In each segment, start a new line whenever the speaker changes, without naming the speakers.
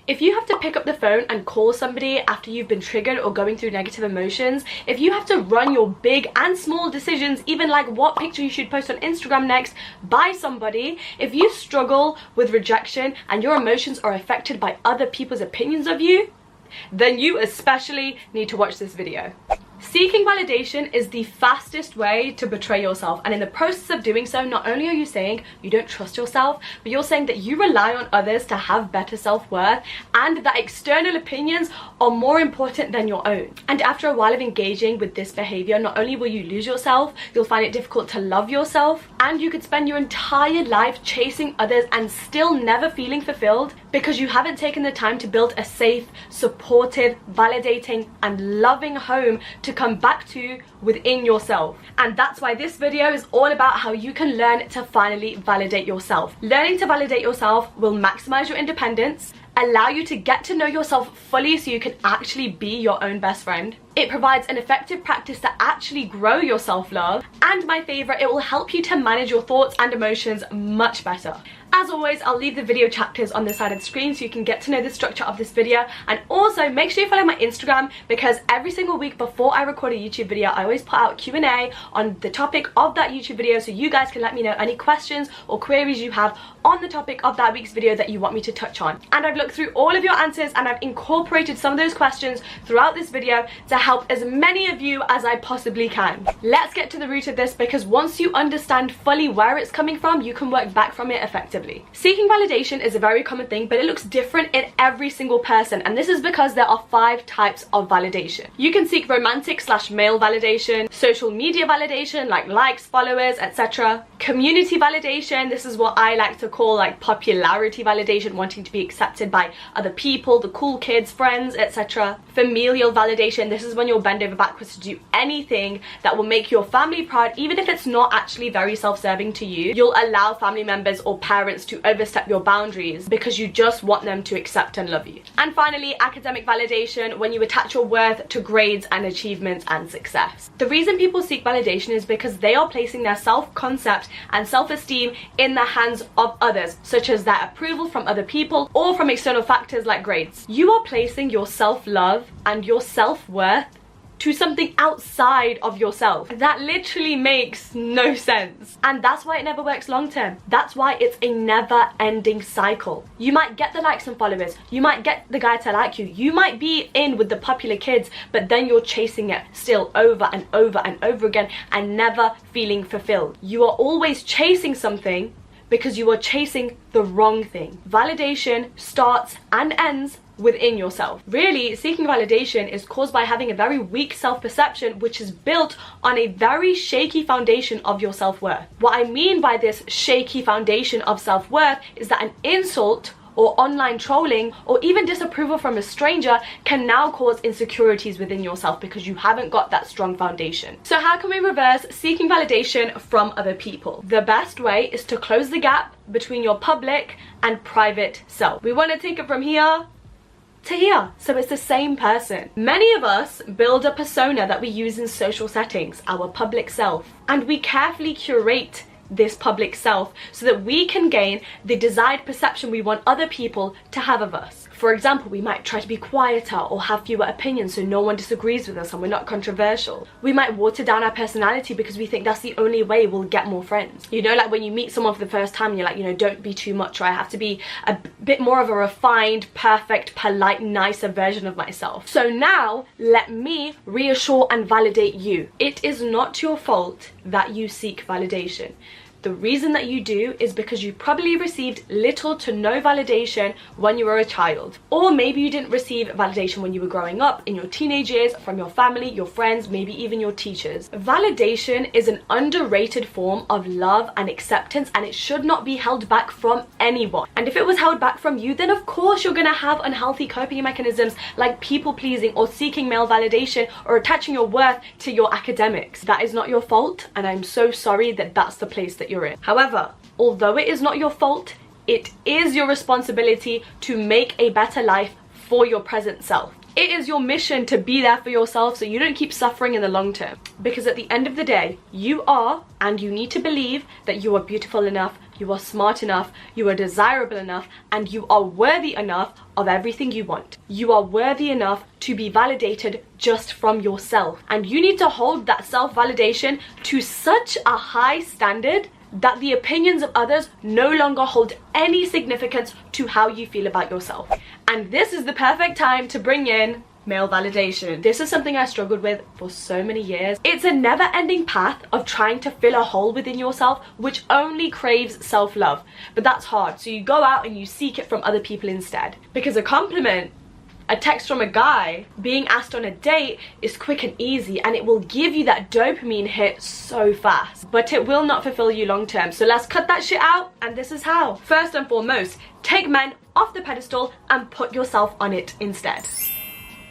If you have to pick up the phone and call somebody after you've been triggered or going through negative emotions, if you have to run your big and small decisions, even like what picture you should post on Instagram next, by somebody, if you struggle with rejection and your emotions are affected by other people's opinions of you, then you especially need to watch this video. Seeking validation is the fastest way to betray yourself, and in the process of doing so, not only are you saying you don't trust yourself, but you're saying that you rely on others to have better self-worth and that external opinions are more important than your own. And after a while of engaging with this behavior, not only will you lose yourself, you'll find it difficult to love yourself, and you could spend your entire life chasing others and still never feeling fulfilled because you haven't taken the time to build a safe, supportive, validating and loving home to come back to within yourself. And that's why this video is all about how you can learn to finally validate yourself. Learning to validate yourself will maximize your independence, allow you to get to know yourself fully so you can actually be your own best friend. It provides an effective practice to actually grow your self-love, and my favorite, it will help you to manage your thoughts and emotions much better. As always, I'll leave the video chapters on the side of the screen so you can get to know the structure of this video, and also make sure you follow my Instagram because every single week before I record a YouTube video, I always put out Q&A on the topic of that YouTube video so you guys can let me know any questions or queries you have on the topic of that week's video that you want me to touch on. And I've looked through all of your answers and I've incorporated some of those questions throughout this video to help as many of you as I possibly can. Let's get to the root of this, because once you understand fully where it's coming from, you can work back from it effectively. Seeking validation is a very common thing, but it looks different in every single person, and this is because there are 5 types of validation. You can seek romantic/male validation, social media validation like likes, followers, etc. Community validation, this is what I like to call like popularity validation, wanting to be accepted by other people, the cool kids, friends, etc. Familial validation, this is when you'll bend over backwards to do anything that will make your family proud, even if it's not actually very self-serving to you. You'll allow family members or parents to overstep your boundaries because you just want them to accept and love you. And finally, academic validation, when you attach your worth to grades and achievements and success. The reason people seek validation is because they are placing their self-concept and self-esteem in the hands of others, such as their approval from other people or from external factors like grades. You are placing your self-love and your self-worth to something outside of yourself. That literally makes no sense. And that's why it never works long term. That's why it's a never-ending cycle. You might get the likes and followers, you might get the guy to like you, you might be in with the popular kids, but then you're chasing it still over and over and over again and never feeling fulfilled. You are always chasing something because you are chasing the wrong thing. Validation starts and ends within yourself. Really, seeking validation is caused by having a very weak self-perception, which is built on a very shaky foundation of your self-worth. What I mean by this shaky foundation of self-worth is that an insult or online trolling or even disapproval from a stranger can now cause insecurities within yourself because you haven't got that strong foundation. So how can we reverse seeking validation from other people? The best way is to close the gap between your public and private self. We want to take it from here to here, so it's the same person. Many of us build a persona that we use in social settings, our public self, and we carefully curate this public self so that we can gain the desired perception we want other people to have of us. For example, we might try to be quieter or have fewer opinions so no one disagrees with us and we're not controversial. We might water down our personality because we think that's the only way we'll get more friends. You know, like when you meet someone for the first time, you're like, you know, don't be too much, or I have to be a bit more of a refined, perfect, polite, nicer version of myself. So now, let me reassure and validate you. It is not your fault that you seek validation. The reason that you do is because you probably received little to no validation when you were a child. Or maybe you didn't receive validation when you were growing up, in your teenage years, from your family, your friends, maybe even your teachers. Validation is an underrated form of love and acceptance, and it should not be held back from anyone. And if it was held back from you, then of course you're gonna have unhealthy coping mechanisms like people pleasing or seeking male validation or attaching your worth to your academics. That is not your fault, and I'm so sorry that that's the place that you're in. However, although it is not your fault, it is your responsibility to make a better life for your present self. It is your mission to be there for yourself so you don't keep suffering in the long term. Because at the end of the day, you are, and you need to believe that you are beautiful enough, you are smart enough, you are desirable enough, and you are worthy enough of everything you want. You are worthy enough to be validated just from yourself. And you need to hold that self-validation to such a high standard that the opinions of others no longer hold any significance to how you feel about yourself. And this is the perfect time to bring in male validation. This is something I struggled with for so many years. It's a never-ending path of trying to fill a hole within yourself which only craves self-love. But that's hard, so you go out and you seek it from other people instead. Because a compliment, a text from a guy, being asked on a date is quick and easy, and it will give you that dopamine hit so fast, but it will not fulfill you long term. So let's cut that shit out, and this is how. First and foremost, take men off the pedestal and put yourself on it instead.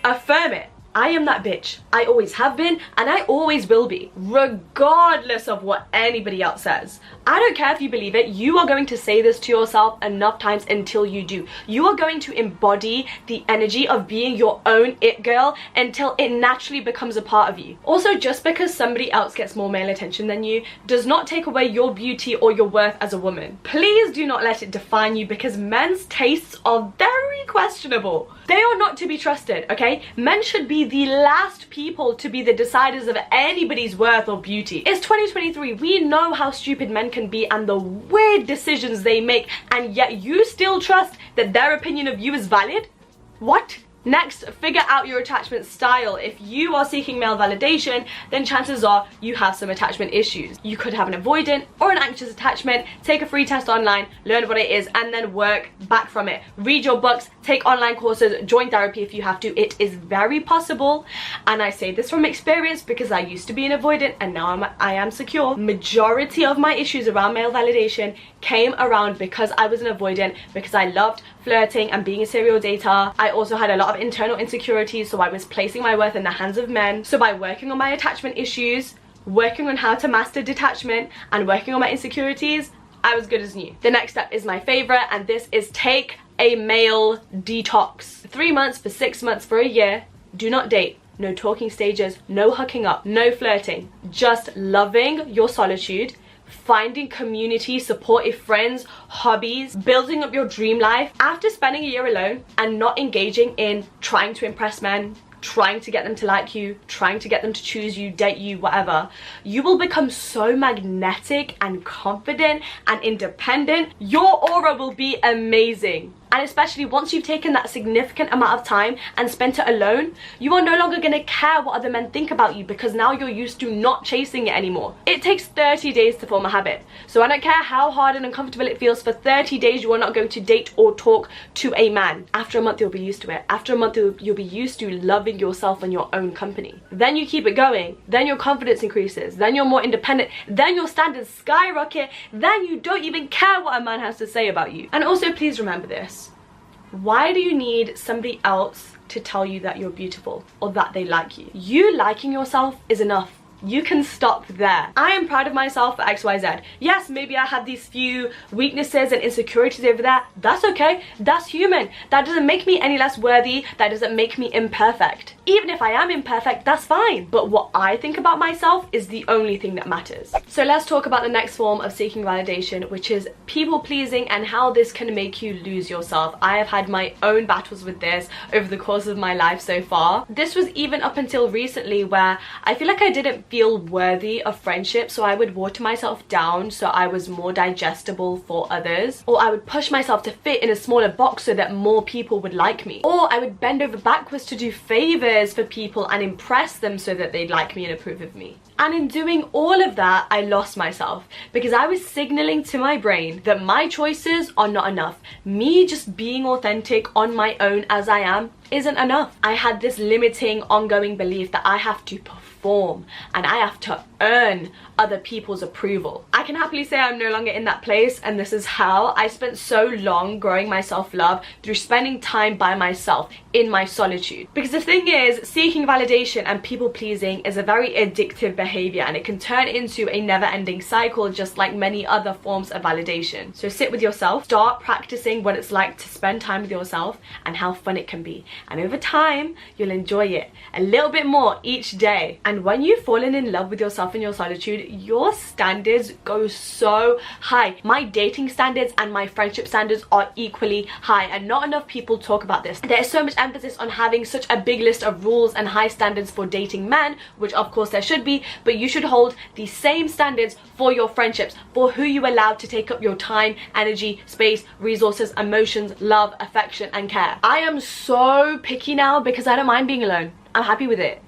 Affirm it. I am that bitch. I always have been, and I always will be, regardless of what anybody else says. I don't care if you believe it, you are going to say this to yourself enough times until you do. You are going to embody the energy of being your own it girl until it naturally becomes a part of you. Also, just because somebody else gets more male attention than you does not take away your beauty or your worth as a woman. Please do not let it define you, because men's tastes are very questionable. They are not to be trusted, okay? Men should be the last people to be the deciders of anybody's worth or beauty. It's 2023. We know how stupid men can be and the weird decisions they make, and yet you still trust that their opinion of you is valid? What? Next, figure out your attachment style. If you are seeking male validation, then chances are you have some attachment issues. You could have an avoidant or an anxious attachment. Take a free test online, learn what it is, and then work back from it. Read your books, take online courses, join therapy if you have to. It is very possible, and I say this from experience because I used to be an avoidant and now I am secure. Majority of my issues around male validation came around because I was an avoidant, because I loved flirting and being a serial dater. I also had a lot of internal insecurities, so I was placing my worth in the hands of men. So by working on my attachment issues, working on how to master detachment, and working on my insecurities, I was good as new. The next step is my favorite, and this is take a male detox. 3 months, for 6 months, for a year, do not date. No talking stages, no hooking up, no flirting. Just loving your solitude, finding community, supportive friends, hobbies, building up your dream life. After spending a year alone and not engaging in trying to impress men, trying to get them to like you, trying to get them to choose you, date you, whatever, you will become so magnetic and confident and independent. Your aura will be amazing. And especially once you've taken that significant amount of time and spent it alone, you are no longer going to care what other men think about you, because now you're used to not chasing it anymore. It takes 30 days to form a habit. So I don't care how hard and uncomfortable it feels, for 30 days you are not going to date or talk to a man. After a month you'll be used to it. After a month you'll be used to loving yourself and your own company. Then you keep it going. Then your confidence increases. Then you're more independent. Then your standards skyrocket. Then you don't even care what a man has to say about you. And also, please remember this. Why do you need somebody else to tell you that you're beautiful or that they like you? You liking yourself is enough. You can stop there. I am proud of myself for XYZ. Yes, maybe I have these few weaknesses and insecurities over there. That's okay. That's human. That doesn't make me any less worthy. That doesn't make me imperfect. Even if I am imperfect, that's fine. But what I think about myself is the only thing that matters. So let's talk about the next form of seeking validation, which is people pleasing, and how this can make you lose yourself. I have had my own battles with this over the course of my life so far. This was even up until recently, where I feel like I didn't feel worthy of friendship, so I would water myself down so I was more digestible for others, or I would push myself to fit in a smaller box so that more people would like me, or I would bend over backwards to do favors for people and impress them so that they'd like me and approve of me. And in doing all of that, I lost myself, because I was signaling to my brain that my choices are not enough. Me just being authentic on my own as I am isn't enough. I had this limiting, ongoing belief that I have to perform and I have to earn other people's approval. I can happily say I'm no longer in that place, and this is how I spent so long growing my self-love, through spending time by myself in my solitude. Because the thing is, seeking validation and people pleasing is a very addictive behavior, and it can turn into a never-ending cycle, just like many other forms of validation. So sit with yourself, start practicing what it's like to spend time with yourself and how fun it can be, and over time you'll enjoy it a little bit more each day. And when you've fallen in love with yourself yourself in your solitude, your standards go so high. My dating standards and my friendship standards are equally high, and not enough people talk about this. There is so much emphasis on having such a big list of rules and high standards for dating men, which of course there should be, but you should hold the same standards for your friendships, for who you allow to take up your time, energy, space, resources, emotions, love, affection, and care. I am so picky now because I don't mind being alone. I'm happy with it.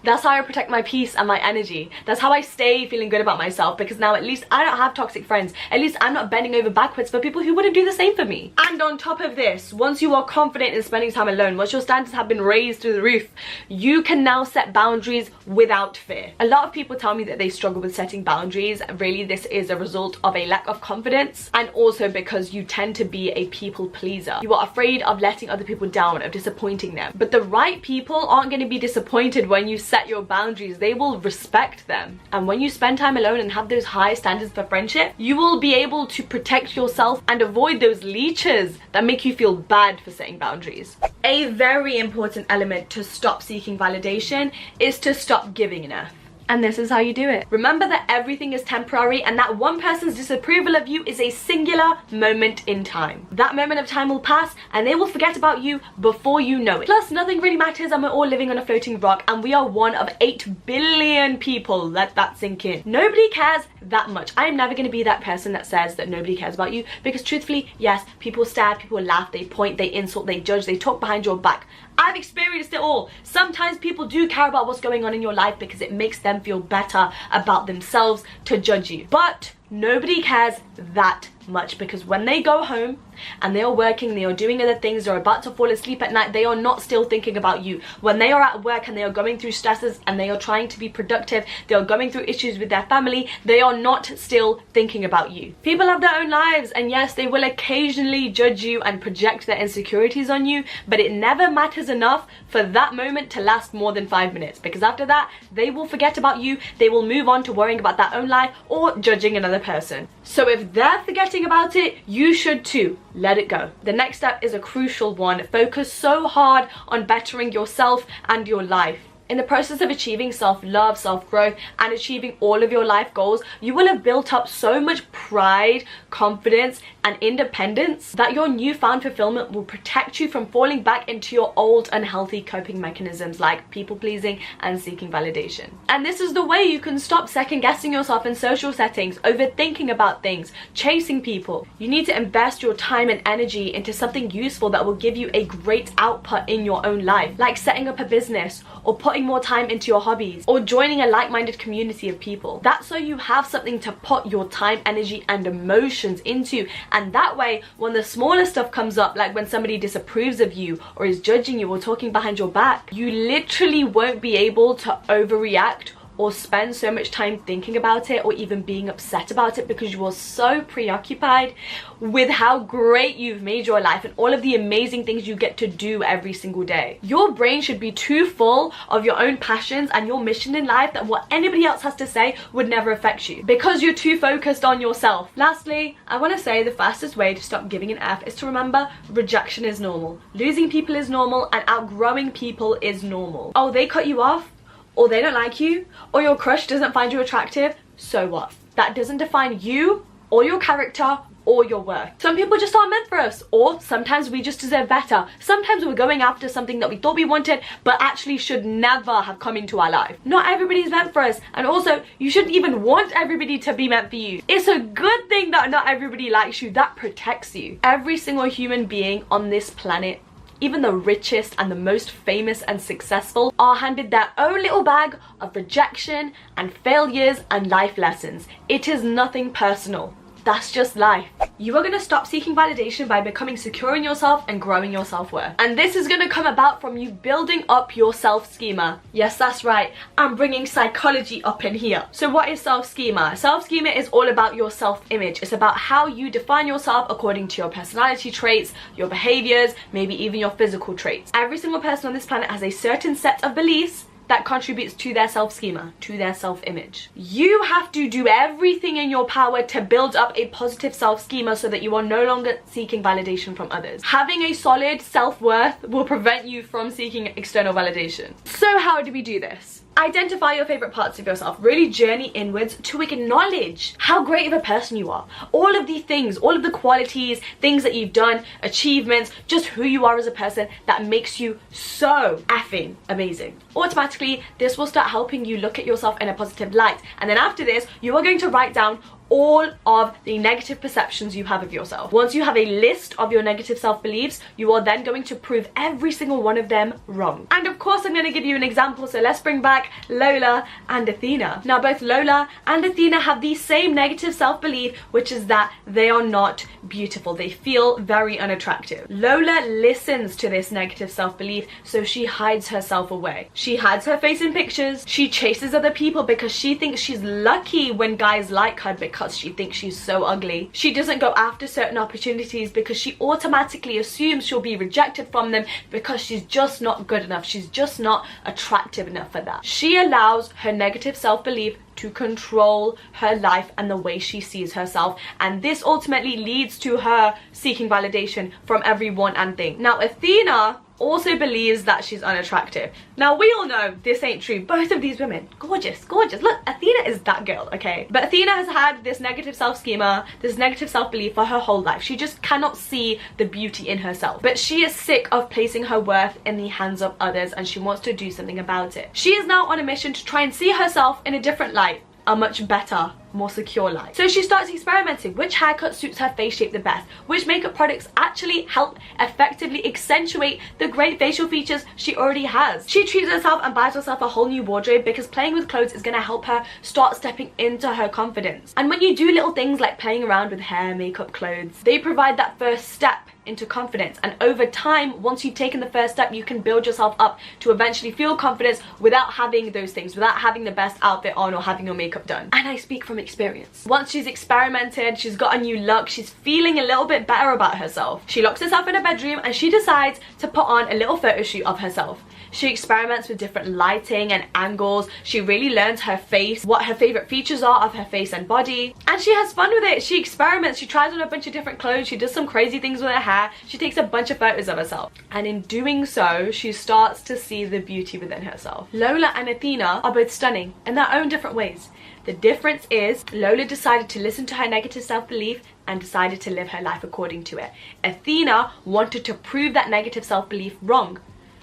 That's how I protect my peace and my energy. That's how I stay feeling good about myself, because now at least I don't have toxic friends. At least I'm not bending over backwards for people who wouldn't do the same for me. And on top of this, once you are confident in spending time alone, once your standards have been raised through the roof, you can now set boundaries without fear. A lot of people tell me that they struggle with setting boundaries. Really, this is a result of a lack of confidence, and also because you tend to be a people pleaser. You are afraid of letting other people down, of disappointing them. But the right people aren't going to be disappointed when you set your boundaries. They will respect them. And when you spend time alone and have those high standards for friendship, you will be able to protect yourself and avoid those leeches that make you feel bad for setting boundaries. A very important element to stop seeking validation is to stop giving enough. And this is how you do it. Remember that everything is temporary, and that one person's disapproval of you is a singular moment in time. That moment of time will pass and they will forget about you before you know it. Plus, nothing really matters and we're all living on a floating rock, and we are one of 8 billion people. Let that sink in. Nobody cares that much. I am never going to be that person that says that nobody cares about you, because truthfully, yes, people stare, people laugh, they point, they insult, they judge, they talk behind your back. I've experienced it all. Sometimes people do care about what's going on in your life because it makes them feel better about themselves to judge you. But nobody cares that much, because when they go home and they are working, they are doing other things, they're about to fall asleep at night, they are not still thinking about you. When they are at work and they are going through stresses and they are trying to be productive, they are going through issues with their family, they are not still thinking about you. People have their own lives, and yes, they will occasionally judge you and project their insecurities on you, but it never matters enough for that moment to last more than 5 minutes, because after that they will forget about you. They will move on to worrying about their own life or judging another person. So if they're forgetting about it, you should too. Let it go. The next step is a crucial one. Focus so hard on bettering yourself and your life. In the process of achieving self-love, self-growth, and achieving all of your life goals, you will have built up so much pride, confidence, and independence that your newfound fulfillment will protect you from falling back into your old unhealthy coping mechanisms like people-pleasing and seeking validation. And this is the way you can stop second-guessing yourself in social settings, overthinking about things, chasing people. You need to invest your time and energy into something useful that will give you a great output in your own life, like setting up a business, or putting more time into your hobbies, or joining a like-minded community of people. That's so you have something to put your time, energy, and emotions into, and that way when the smaller stuff comes up, like when somebody disapproves of you or is judging you or talking behind your back, you literally won't be able to overreact or spend so much time thinking about it or even being upset about it, because you are so preoccupied with how great you've made your life and all of the amazing things you get to do every single day. Your brain should be too full of your own passions and your mission in life that what anybody else has to say would never affect you, because you're too focused on yourself. Lastly, I want to say the fastest way to stop giving an F is to remember rejection is normal, losing people is normal, and outgrowing people is normal. Oh, they cut you off, or they don't like you, or your crush doesn't find you attractive, so what? That doesn't define you or your character or your worth. Some people just aren't meant for us, or sometimes we just deserve better. Sometimes we're going after something that we thought we wanted but actually should never have come into our life. Not everybody's meant for us, and also you shouldn't even want everybody to be meant for you. It's a good thing that not everybody likes you. That protects you. Every single human being on this planet, even the richest and the most famous and successful, are handed their own little bag of rejection and failures and life lessons. It is nothing personal. That's just life. You are going to stop seeking validation by becoming secure in yourself and growing your self-worth. And this is going to come about from you building up your self-schema. Yes, that's right. I'm bringing psychology up in here. So what is self-schema? Self-schema is all about your self-image. It's about how you define yourself according to your personality traits, your behaviors, maybe even your physical traits. Every single person on this planet has a certain set of beliefs that contributes to their self-schema, to their self-image. You have to do everything in your power to build up a positive self-schema so that you are no longer seeking validation from others. Having a solid self-worth will prevent you from seeking external validation. So how do we do this? Identify your favorite parts of yourself. Really journey inwards to acknowledge how great of a person you are. All of the things, all of the qualities, things that you've done, achievements, just who you are as a person that makes you so effing amazing. Automatically, this will start helping you look at yourself in a positive light. And then after this, you are going to write down all of the negative perceptions you have of yourself. Once you have a list of your negative self-beliefs, you are then going to prove every single one of them wrong. And of course, I'm going to give you an example. So let's bring back Lola and Athena. Now, both Lola and Athena have the same negative self-belief, which is that they are not beautiful. They feel very unattractive. Lola listens to this negative self-belief, so she hides herself away. She hides her face in pictures. She chases other people because she thinks she's lucky when guys like her because she thinks she's so ugly. She doesn't go after certain opportunities because she automatically assumes she'll be rejected from them because she's just not good enough. She's just not attractive enough for that. She allows her negative self-belief to control her life and the way she sees herself, and this ultimately leads to her seeking validation from everyone and thing. Now, Athena also believes that she's unattractive. Now, we all know this ain't true. Both of these women, gorgeous, gorgeous. Look, Athena is that girl, okay? But Athena has had this negative self-schema, this negative self-belief for her whole life. She just cannot see the beauty in herself. But she is sick of placing her worth in the hands of others, and she wants to do something about it. She is now on a mission to try and see herself in a different light, a much better, more secure light. So she starts experimenting. Which haircut suits her face shape the best? Which makeup products actually help effectively accentuate the great facial features she already has? She treats herself and buys herself a whole new wardrobe because playing with clothes is going to help her start stepping into her confidence. And when you do little things like playing around with hair, makeup, clothes, they provide that first step into confidence. And over time, once you've taken the first step, you can build yourself up to eventually feel confidence without having those things, without having the best outfit on or having your makeup done. And I speak from experience. Once she's experimented, she's got a new look, she's feeling a little bit better about herself. She locks herself in her bedroom and she decides to put on a little photo shoot of herself. She experiments with different lighting and angles. She really learns her face, what her favorite features are of her face and body. And she has fun with it. She experiments, she tries on a bunch of different clothes, she does some crazy things with her hair, she takes a bunch of photos of herself. And in doing so, she starts to see the beauty within herself. Lola and Athena are both stunning in their own different ways. The difference is Lola decided to listen to her negative self-belief and decided to live her life according to it. Athena wanted to prove that negative self-belief wrong.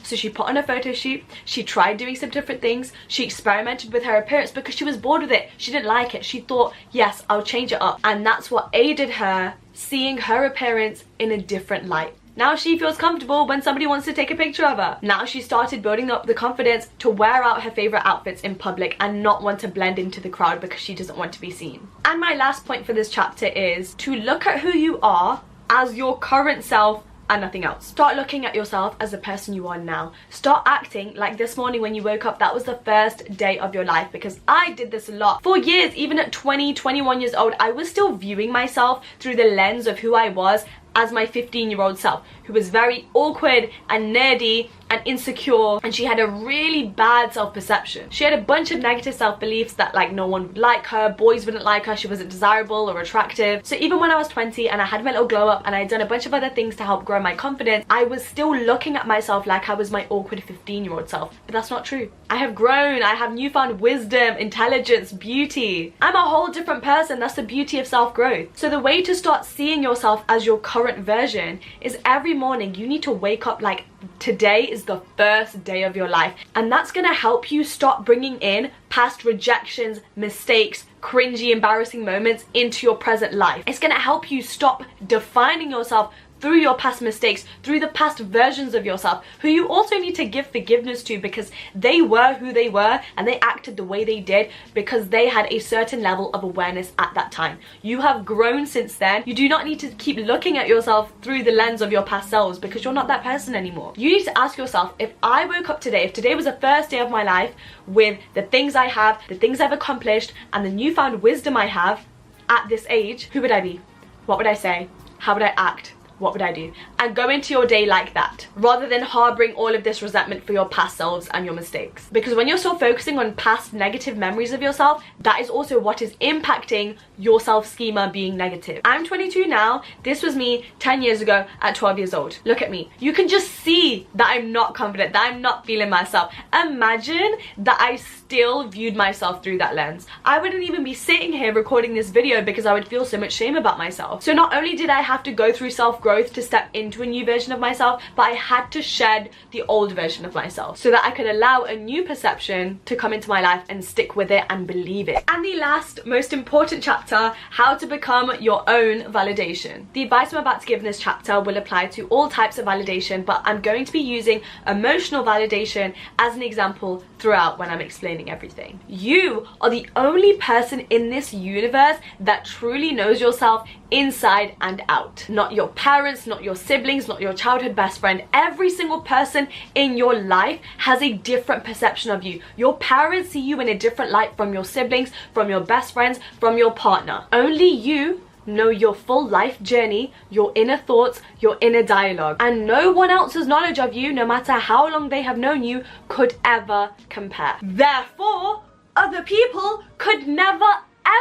So she put on a photo shoot, she tried doing some different things, she experimented with her appearance because she was bored with it. She didn't like it. She thought, yes, I'll change it up. And that's what aided her seeing her appearance in a different light. Now she feels comfortable when somebody wants to take a picture of her. Now she started building up the confidence to wear out her favorite outfits in public and not want to blend into the crowd because she doesn't want to be seen. And my last point for this chapter is to look at who you are as your current self and nothing else. Start looking at yourself as the person you are now. Start acting like this morning when you woke up, that was the first day of your life, because I did this a lot. For years, even at 20, 21 years old, I was still viewing myself through the lens of who I was as my 15-year-old self, who was very awkward and nerdy and insecure, and she had a really bad self-perception. She had a bunch of negative self-beliefs that like no one would like her, boys wouldn't like her, she wasn't desirable or attractive. So even when I was 20 and I had my little glow up and I had done a bunch of other things to help grow my confidence, I was still looking at myself like I was my awkward 15-year-old self. But that's not true. I have grown, I have newfound wisdom, intelligence, beauty. I'm a whole different person. That's the beauty of self-growth. So the way to start seeing yourself as your current version is every morning you need to wake up like today is the first day of your life, and that's gonna help you stop bringing in past rejections, mistakes, cringy, embarrassing moments into your present life. It's gonna help you stop defining yourself through your past mistakes, through the past versions of yourself, who you also need to give forgiveness to because they were who they were and they acted the way they did because they had a certain level of awareness at that time. You have grown since then. You do not need to keep looking at yourself through the lens of your past selves because you're not that person anymore. You need to ask yourself, if I woke up today, if today was the first day of my life with the things I have, the things I've accomplished, and the newfound wisdom I have at this age, who would I be? What would I say? How would I act? what would I do? And go into your day like that, rather than harboring all of this resentment for your past selves and your mistakes. Because when you're still focusing on past negative memories of yourself, that is also what is impacting your self-schema being negative. I'm 22 now. This was me 10 years ago at 12 years old. Look at me. You can just see that I'm not confident, that I'm not feeling myself. Imagine that I still viewed myself through that lens. I wouldn't even be sitting here recording this video because I would feel so much shame about myself. So not only did I have to go through self-growth to step into a new version of myself, but I had to shed the old version of myself so that I could allow a new perception to come into my life and stick with it and believe it. And the last most important chapter, how to become your own validation. The advice I'm about to give in this chapter will apply to all types of validation, but I'm going to be using emotional validation as an example throughout when I'm explaining everything. You are the only person in this universe that truly knows yourself inside and out. Not your parents, not your siblings, not your childhood best friend. Every single person in your life has a different perception of you. Your parents see you in a different light from your siblings, from your best friends, from your partner. Only you know your full life journey, your inner thoughts, your inner dialogue, and no one else's knowledge of you, no matter how long they have known you, could ever compare. Therefore, other people could never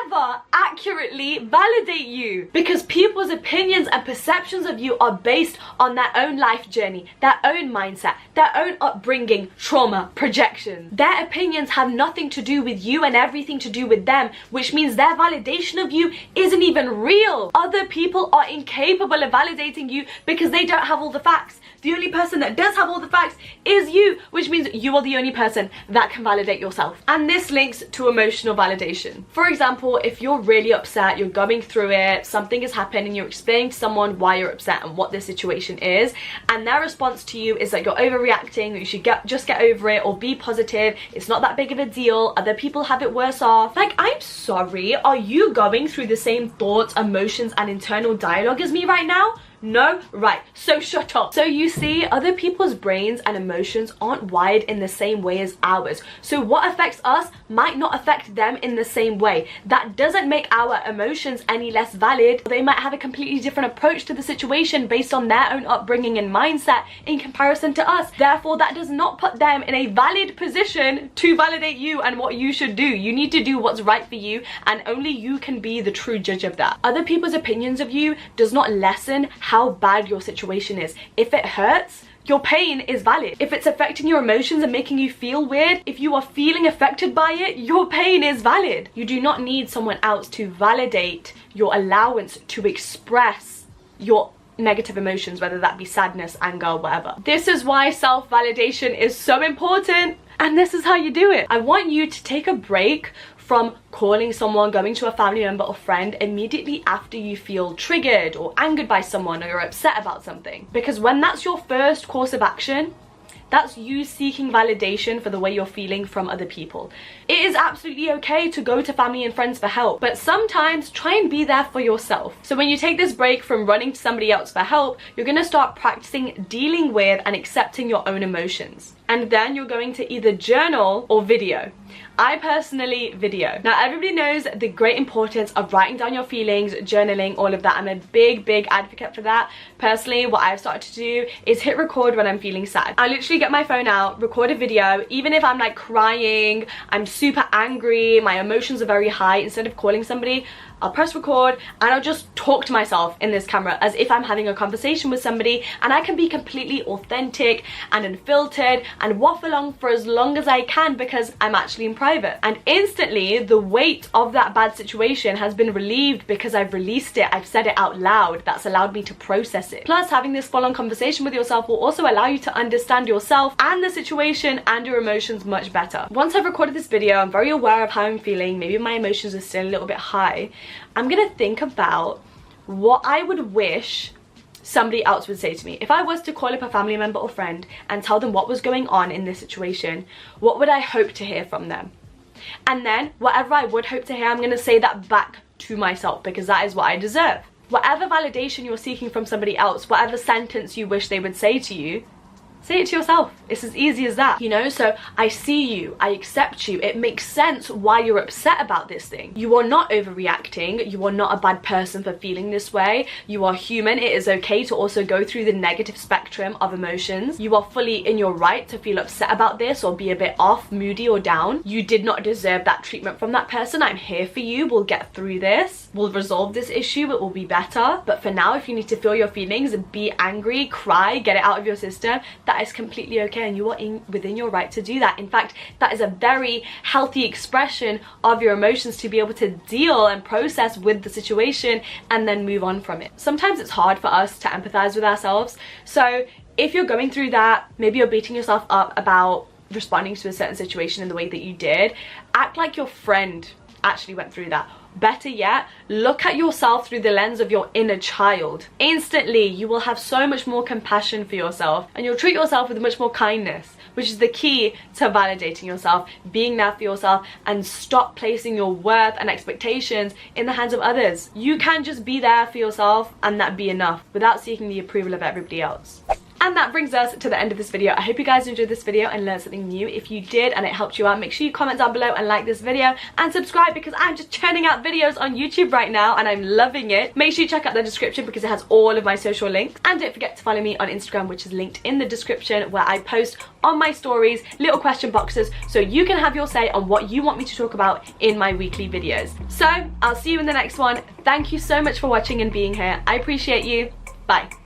ever accurately validate you, because people's opinions and perceptions of you are based on their own life journey, their own mindset, their own upbringing, trauma, projections. Their opinions have nothing to do with you and everything to do with them, which means their validation of you isn't even real. Other people are incapable of validating you because they don't have all the facts. The only person that does have all the facts is you, which means you are the only person that can validate yourself. And this links to emotional validation. For example, if you're really upset, you're going through it, something has happened, and you're explaining to someone why you're upset and what the situation is, and their response to you is that you're overreacting, you should just get over it, or be positive, it's not that big of a deal, other people have it worse off. Like, I'm sorry, are you going through the same thoughts, emotions, and internal dialogue as me right now? No? Right, so shut up. So you see, other people's brains and emotions aren't wired in the same way as ours. So what affects us might not affect them in the same way. That doesn't make our emotions any less valid. They might have a completely different approach to the situation based on their own upbringing and mindset in comparison to us. Therefore, that does not put them in a valid position to validate you and what you should do. You need to do what's right for you, and only you can be the true judge of that. Other people's opinions of you does not lessen how bad your situation is. If it hurts, your pain is valid. If it's affecting your emotions and making you feel weird, if you are feeling affected by it, your pain is valid. You do not need someone else to validate your allowance to express your negative emotions, whether that be sadness, anger, whatever. This is why self-validation is so important, and this is how you do it. I want you to take a break from calling someone, going to a family member or friend immediately after you feel triggered or angered by someone, or you're upset about something. Because when that's your first course of action, that's you seeking validation for the way you're feeling from other people. It is absolutely okay to go to family and friends for help, but sometimes try and be there for yourself. So when you take this break from running to somebody else for help, you're gonna start practicing dealing with and accepting your own emotions. And then you're going to either journal or video. I personally video. Now, everybody knows the great importance of writing down your feelings, journaling, all of that. I'm a big advocate for that. Personally, what I've started to do is hit record when I'm feeling sad. I literally get my phone out, record a video, even if I'm like crying, I'm super angry, my emotions are very high. Instead of calling somebody, I'll press record and I'll just talk to myself in this camera as if I'm having a conversation with somebody, and I can be completely authentic and unfiltered and waffle on for as long as I can because I'm actually in private. And instantly the weight of that bad situation has been relieved because I've released it, I've said it out loud. That's allowed me to process it. Plus, having this full-on conversation with yourself will also allow you to understand yourself and the situation and your emotions much better. Once I've recorded this video, I'm very aware of how I'm feeling. Maybe my emotions are still a little bit high. I'm gonna think about what I would wish somebody else would say to me. If I was to call up a family member or friend and tell them what was going on in this situation, what would I hope to hear from them? And then whatever I would hope to hear, I'm gonna say that back to myself because that is what I deserve. Whatever validation you're seeking from somebody else, whatever sentence you wish they would say to you, Say it to yourself. It's as easy as that, you know? So I see you, I accept you. It makes sense why you're upset about this thing. You are not overreacting. You are not a bad person for feeling this way. You are human. It is okay to also go through the negative spectrum of emotions. You are fully in your right to feel upset about this or be a bit off, moody or down. You did not deserve that treatment from that person. I'm here for you. We'll get through this. We'll resolve this issue. It will be better. But for now, if you need to feel your feelings and be angry, cry, get it out of your system, that is completely okay, and you are within your right to do that. In fact, that is a very healthy expression of your emotions, to be able to deal and process with the situation and then move on from it. Sometimes it's hard for us to empathize with ourselves, so if you're going through that, maybe you're beating yourself up about responding to a certain situation in the way that you did, act like your friend actually went through that. Better yet, look at yourself through the lens of your inner child. Instantly, you will have so much more compassion for yourself, and you'll treat yourself with much more kindness, which is the key to validating yourself, being there for yourself, and stop placing your worth and expectations in the hands of others. You can just be there for yourself, and that be enough, without seeking the approval of everybody else. And that brings us to the end of this video. I hope you guys enjoyed this video and learned something new. If you did and it helped you out, make sure you comment down below and like this video and subscribe, because I'm just churning out videos on YouTube right now and I'm loving it. Make sure you check out the description because it has all of my social links, and don't forget to follow me on Instagram, which is linked in the description, where I post on my stories little question boxes so you can have your say on what you want me to talk about in my weekly videos. So I'll see you in the next one. Thank you so much for watching and being here. I appreciate you. Bye.